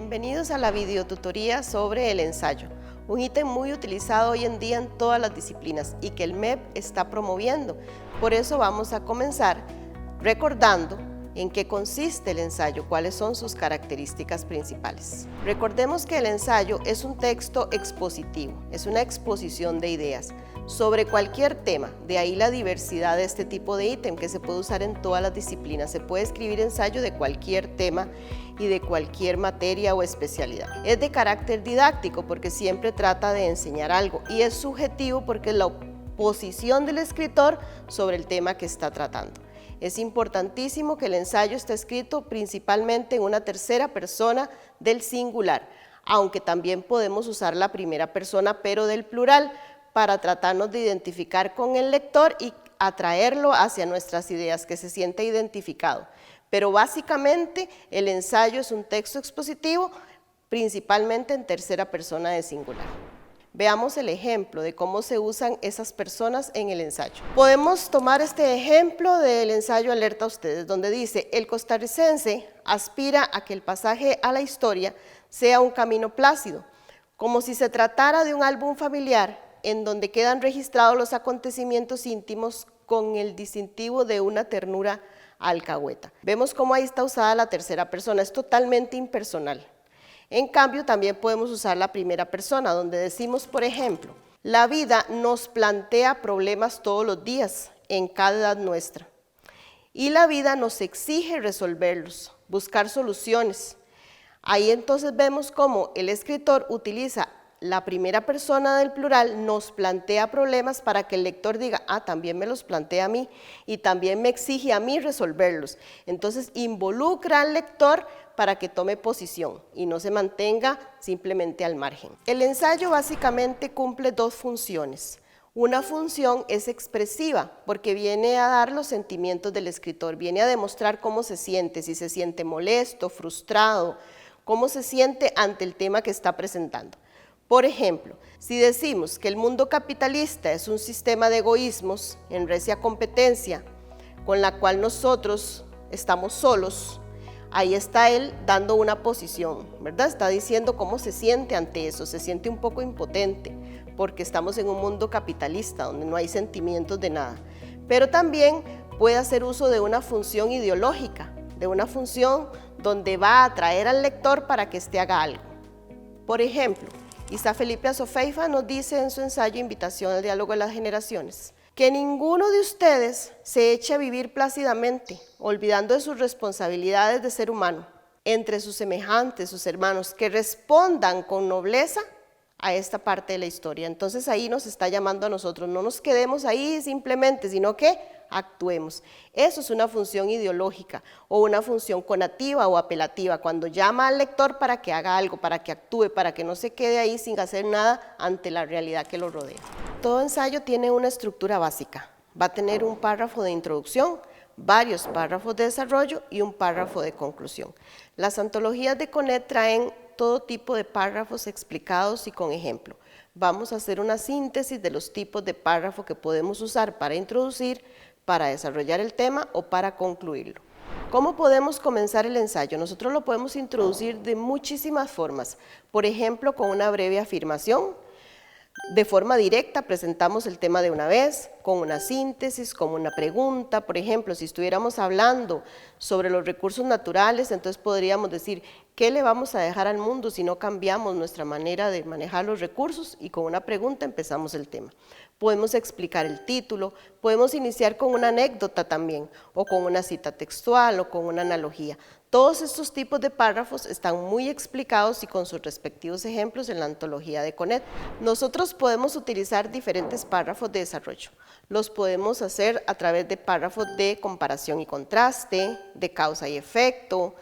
Bienvenidos a la videotutoría sobre el ensayo, un ítem muy utilizado hoy en día en todas las disciplinas y que el MEP está promoviendo. Por eso vamos a comenzar recordando en qué consiste el ensayo, cuáles son sus características principales. Recordemos que el ensayo es un texto expositivo, es una exposición de ideas sobre cualquier tema, de ahí la diversidad de este tipo de ítem que se puede usar en todas las disciplinas. Se puede escribir ensayo de cualquier tema y de cualquier materia o especialidad. Es de carácter didáctico porque siempre trata de enseñar algo y es subjetivo porque es la posición del escritor sobre el tema que está tratando. Es importantísimo que el ensayo esté escrito principalmente en una tercera persona del singular, aunque también podemos usar la primera persona pero del plural para tratarnos de identificar con el lector y atraerlo hacia nuestras ideas, que se sienta identificado. Pero básicamente el ensayo es un texto expositivo principalmente en tercera persona de singular. Veamos el ejemplo de cómo se usan esas personas en el ensayo. Podemos tomar este ejemplo del ensayo Alerta a Ustedes, donde dice: el costarricense aspira a que el pasaje a la historia sea un camino plácido, como si se tratara de un álbum familiar en donde quedan registrados los acontecimientos íntimos con el distintivo de una ternura alcahueta. Vemos cómo ahí está usada la tercera persona, es totalmente impersonal. En cambio, también podemos usar la primera persona, donde decimos, por ejemplo, la vida nos plantea problemas todos los días, en cada edad nuestra. Y la vida nos exige resolverlos, buscar soluciones. Ahí entonces vemos cómo el escritor utiliza la primera persona del plural, nos plantea problemas para que el lector diga: ah, también me los plantea a mí y también me exige a mí resolverlos. Entonces involucra al lector para que tome posición y no se mantenga simplemente al margen. El ensayo básicamente cumple dos funciones. Una función es expresiva porque viene a dar los sentimientos del escritor, viene a demostrar cómo se siente, si se siente molesto, frustrado, cómo se siente ante el tema que está presentando. Por ejemplo, si decimos que el mundo capitalista es un sistema de egoísmos en recia competencia con la cual nosotros estamos solos, ahí está él dando una posición, ¿verdad? Está diciendo cómo se siente ante eso, se siente un poco impotente porque estamos en un mundo capitalista donde no hay sentimientos de nada. Pero también puede hacer uso de una función ideológica, de una función donde va a atraer al lector para que éste haga algo. Por ejemplo, Isa Felipe Azofeifa nos dice en su ensayo Invitación al diálogo de las generaciones: que ninguno de ustedes se eche a vivir plácidamente, olvidando de sus responsabilidades de ser humano, entre sus semejantes, sus hermanos, que respondan con nobleza a esta parte de la historia. Entonces ahí nos está llamando a nosotros, no nos quedemos ahí simplemente, sino que actuemos. Eso es una función ideológica o una función conativa o apelativa, cuando llama al lector para que haga algo, para que actúe, para que no se quede ahí sin hacer nada ante la realidad que lo rodea. Todo ensayo tiene una estructura básica. Va a tener un párrafo de introducción, varios párrafos de desarrollo y un párrafo de conclusión. Las antologías de CONET traen todo tipo de párrafos explicados y con ejemplo. Vamos a hacer una síntesis de los tipos de párrafo que podemos usar para introducir, para desarrollar el tema o para concluirlo. ¿Cómo podemos comenzar el ensayo? Nosotros lo podemos introducir de muchísimas formas. Por ejemplo, con una breve afirmación. De forma directa presentamos el tema de una vez, con una síntesis, con una pregunta. Por ejemplo, si estuviéramos hablando sobre los recursos naturales, entonces podríamos decir: ¿qué le vamos a dejar al mundo si no cambiamos nuestra manera de manejar los recursos? Y con una pregunta empezamos el tema. Podemos explicar el título, podemos iniciar con una anécdota también, o con una cita textual, o con una analogía. Todos estos tipos de párrafos están muy explicados y con sus respectivos ejemplos en la antología de CONET. Nosotros podemos utilizar diferentes párrafos de desarrollo. Los podemos hacer a través de párrafos de comparación y contraste, de causa y efecto,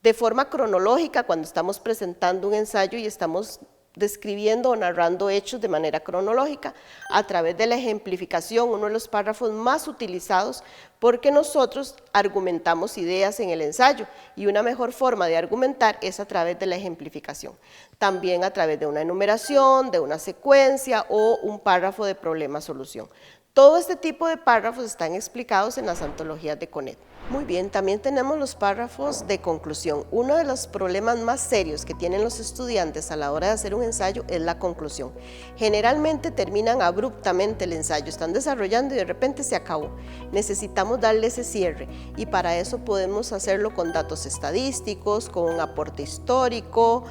de forma cronológica cuando estamos presentando un ensayo y estamos describiendo o narrando hechos de manera cronológica, a través de la ejemplificación, uno de los párrafos más utilizados porque nosotros argumentamos ideas en el ensayo y una mejor forma de argumentar es a través de la ejemplificación. También a través de una enumeración, de una secuencia o un párrafo de problema-solución. Todo este tipo de párrafos están explicados en las antologías de CONET. Muy bien, también tenemos los párrafos de conclusión. Uno de los problemas más serios que tienen los estudiantes a la hora de hacer un ensayo es la conclusión. Generalmente terminan abruptamente el ensayo, están desarrollando y de repente se acabó. Necesitamos darle ese cierre y para eso podemos hacerlo con datos estadísticos, con un aporte histórico,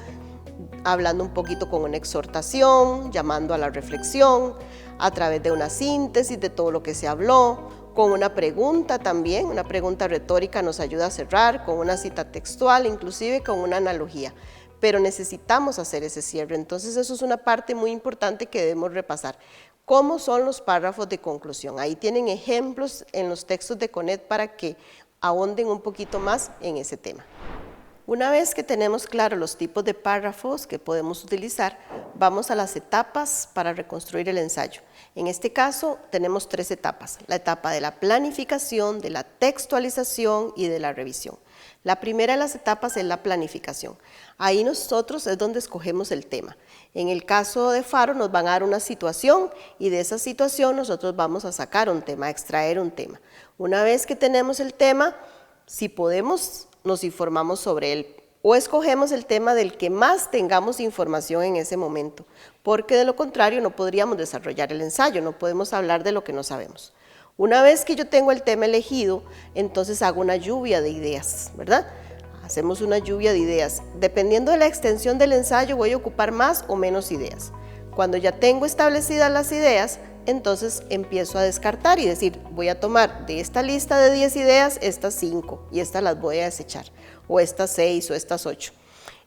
hablando un poquito con una exhortación, llamando a la reflexión, a través de una síntesis de todo lo que se habló, con una pregunta también, una pregunta retórica nos ayuda a cerrar, con una cita textual, inclusive con una analogía. Pero necesitamos hacer ese cierre, entonces eso es una parte muy importante que debemos repasar. ¿Cómo son los párrafos de conclusión? Ahí tienen ejemplos en los textos de CONET para que ahonden un poquito más en ese tema. Una vez que tenemos claro los tipos de párrafos que podemos utilizar, vamos a las etapas para reconstruir el ensayo. En este caso tenemos 3 etapas, la etapa de la planificación, de la textualización y de la revisión. La primera de las etapas es la planificación. Ahí nosotros es donde escogemos el tema. En el caso de Faro nos van a dar una situación y de esa situación nosotros vamos a sacar un tema, a extraer un tema. Una vez que tenemos el tema, si podemos, nos informamos sobre él o escogemos el tema del que más tengamos información en ese momento, porque de lo contrario no podríamos desarrollar el ensayo, no podemos hablar de lo que no sabemos. Una vez que yo tengo el tema elegido, entonces hago una lluvia de ideas, ¿verdad? Hacemos una lluvia de ideas. Dependiendo de la extensión del ensayo voy a ocupar más o menos ideas. Cuando ya tengo establecidas las ideas, entonces empiezo a descartar y decir, voy a tomar de esta lista de 10 ideas, estas 5 y estas las voy a desechar, o estas 6 o estas 8.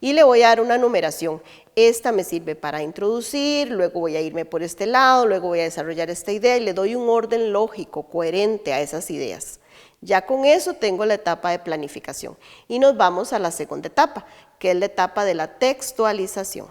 Y le voy a dar una numeración. Esta me sirve para introducir, luego voy a irme por este lado, luego voy a desarrollar esta idea y le doy un orden lógico, coherente a esas ideas. Ya con eso tengo la etapa de planificación y nos vamos a la segunda etapa, que es la etapa de la textualización.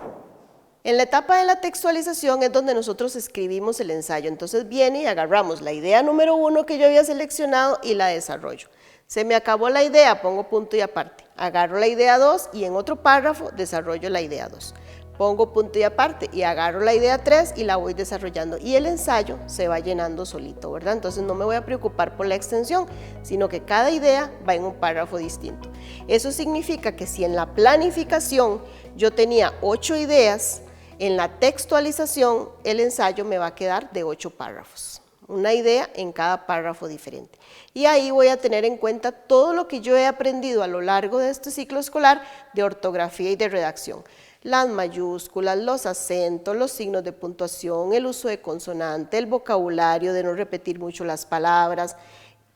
En la etapa de la textualización es donde nosotros escribimos el ensayo, entonces viene y agarramos la idea número 1 que yo había seleccionado y la desarrollo. Se me acabó la idea, pongo punto y aparte. Agarro la idea 2 y en otro párrafo desarrollo la idea 2. Pongo punto y aparte y agarro la idea 3 y la voy desarrollando y el ensayo se va llenando solito, ¿verdad? Entonces no me voy a preocupar por la extensión, sino que cada idea va en un párrafo distinto. Eso significa que si en la planificación yo tenía 8 ideas, en la textualización el ensayo me va a quedar de 8 párrafos. Una idea en cada párrafo diferente. Y ahí voy a tener en cuenta todo lo que yo he aprendido a lo largo de este ciclo escolar de ortografía y de redacción. Las mayúsculas, los acentos, los signos de puntuación, el uso de consonante, el vocabulario, de no repetir mucho las palabras.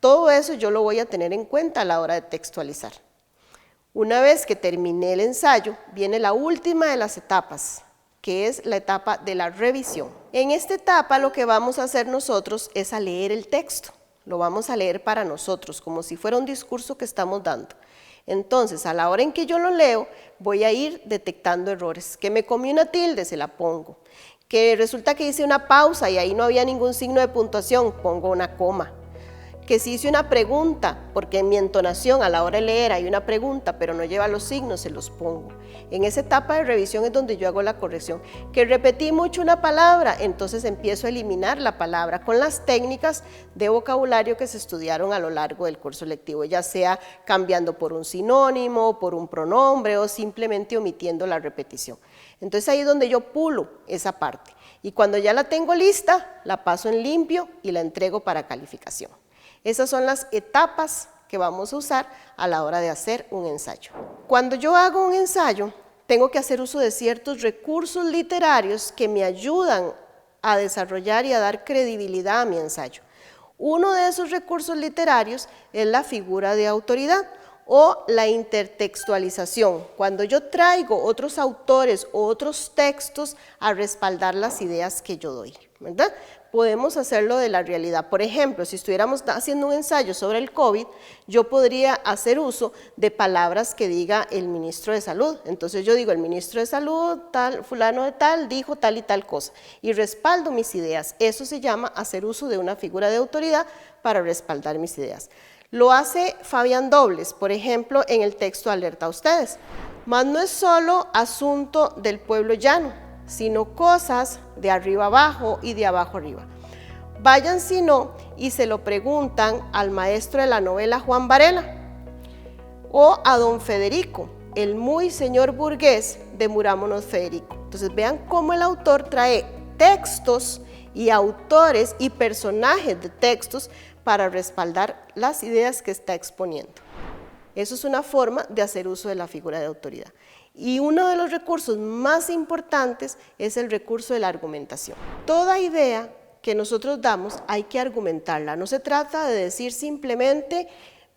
Todo eso yo lo voy a tener en cuenta a la hora de textualizar. Una vez que terminé el ensayo, viene la última de las etapas, que es la etapa de la revisión. En esta etapa lo que vamos a hacer nosotros es a leer el texto. Lo vamos a leer para nosotros, como si fuera un discurso que estamos dando. Entonces, a la hora en que yo lo leo, voy a ir detectando errores. Que me comí una tilde, se la pongo. Que resulta que hice una pausa y ahí no había ningún signo de puntuación, pongo una coma. Que si hice una pregunta, porque en mi entonación a la hora de leer hay una pregunta, pero no lleva los signos, se los pongo. En esa etapa de revisión es donde yo hago la corrección. Que repetí mucho una palabra, entonces empiezo a eliminar la palabra con las técnicas de vocabulario que se estudiaron a lo largo del curso lectivo, ya sea cambiando por un sinónimo, por un pronombre o simplemente omitiendo la repetición. Entonces ahí es donde yo pulo esa parte. Y cuando ya la tengo lista, la paso en limpio y la entrego para calificación. Esas son las etapas que vamos a usar a la hora de hacer un ensayo. Cuando yo hago un ensayo, tengo que hacer uso de ciertos recursos literarios que me ayudan a desarrollar y a dar credibilidad a mi ensayo. Uno de esos recursos literarios es la figura de autoridad o la intertextualización, cuando yo traigo otros autores o otros textos a respaldar las ideas que yo doy, ¿verdad? Podemos hacerlo de la realidad. Por ejemplo, si estuviéramos haciendo un ensayo sobre el COVID, yo podría hacer uso de palabras que diga el ministro de Salud. Entonces yo digo, el ministro de Salud, tal, fulano de tal, dijo tal y tal cosa, y respaldo mis ideas. Eso se llama hacer uso de una figura de autoridad para respaldar mis ideas. Lo hace Fabián Dobles, por ejemplo, en el texto Alerta a ustedes. Mas no es solo asunto del pueblo llano, sino cosas de arriba abajo y de abajo arriba. Vayan si no y se lo preguntan al maestro de la novela Juan Varela o a don Federico, el muy señor burgués de Murámonos Federico. Entonces vean cómo el autor trae textos y autores y personajes de textos para respaldar las ideas que está exponiendo. Eso es una forma de hacer uso de la figura de autoridad. Y uno de los recursos más importantes es el recurso de la argumentación. Toda idea que nosotros damos hay que argumentarla. No se trata de decir simplemente,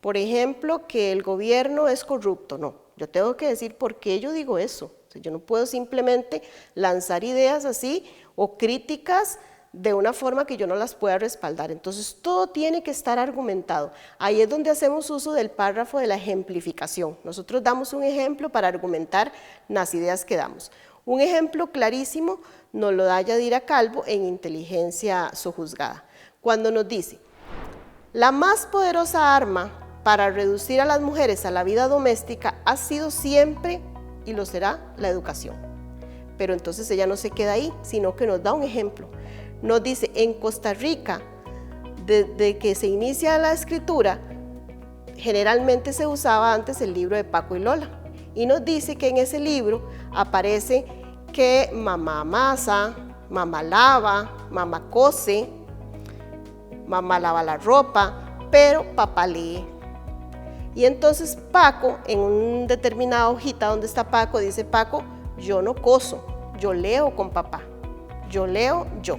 por ejemplo, que el gobierno es corrupto. No, yo tengo que decir por qué yo digo eso. Yo no puedo simplemente lanzar ideas así o críticas de una forma que yo no las pueda respaldar. Entonces todo tiene que estar argumentado. Ahí es donde hacemos uso del párrafo de la ejemplificación. Nosotros damos un ejemplo para argumentar las ideas que damos. Un ejemplo clarísimo nos lo da Yadira Calvo en Inteligencia Sojuzgada, cuando nos dice: la más poderosa arma para reducir a las mujeres a la vida doméstica ha sido siempre y lo será la educación. Pero entonces ella no se queda ahí, sino que nos da un ejemplo. Nos dice, en Costa Rica, desde que se inicia la escritura, generalmente se usaba antes el libro de Paco y Lola. Y nos dice que en ese libro aparece que mamá amasa, mamá lava, mamá cose, mamá lava la ropa, pero papá lee. Y entonces Paco, en una determinada hojita donde está Paco, dice Paco, yo no coso, yo leo con papá, yo leo yo.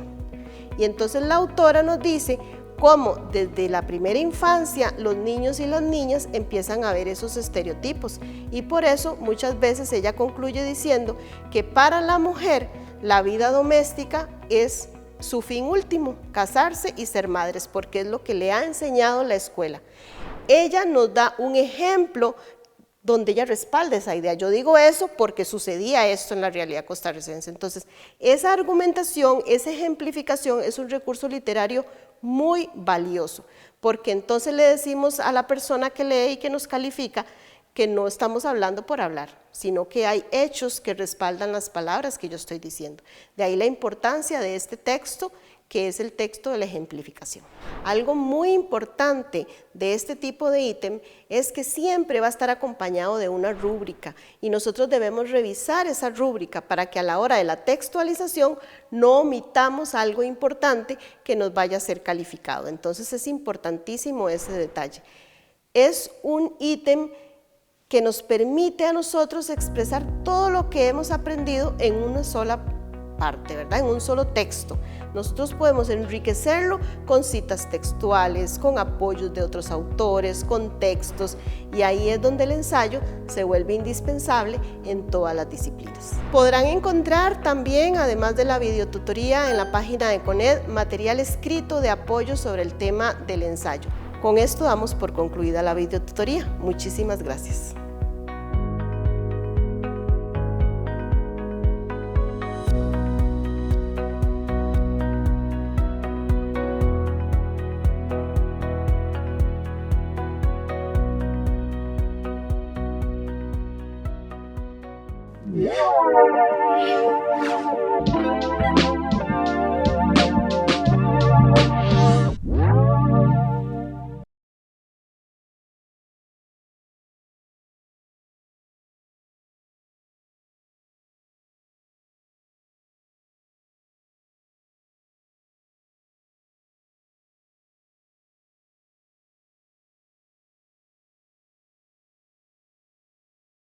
Y entonces la autora nos dice cómo desde la primera infancia los niños y las niñas empiezan a ver esos estereotipos. Y por eso muchas veces ella concluye diciendo que para la mujer la vida doméstica es su fin último, casarse y ser madres, porque es lo que le ha enseñado la escuela. Ella nos da un ejemplo donde ella respalda esa idea. Yo digo eso porque sucedía esto en la realidad costarricense. Entonces, esa argumentación, esa ejemplificación es un recurso literario muy valioso, porque entonces le decimos a la persona que lee y que nos califica que no estamos hablando por hablar, sino que hay hechos que respaldan las palabras que yo estoy diciendo. De ahí la importancia de este texto, que es el texto de la ejemplificación. Algo muy importante de este tipo de ítem es que siempre va a estar acompañado de una rúbrica y nosotros debemos revisar esa rúbrica para que a la hora de la textualización no omitamos algo importante que nos vaya a ser calificado. Entonces es importantísimo ese detalle. Es un ítem que nos permite a nosotros expresar todo lo que hemos aprendido en una sola parte, ¿verdad? En un solo texto. Nosotros podemos enriquecerlo con citas textuales, con apoyos de otros autores, con textos, y ahí es donde el ensayo se vuelve indispensable en todas las disciplinas. Podrán encontrar también, además de la videotutoría en la página de CONED, material escrito de apoyo sobre el tema del ensayo. Con esto damos por concluida la videotutoría. Muchísimas gracias.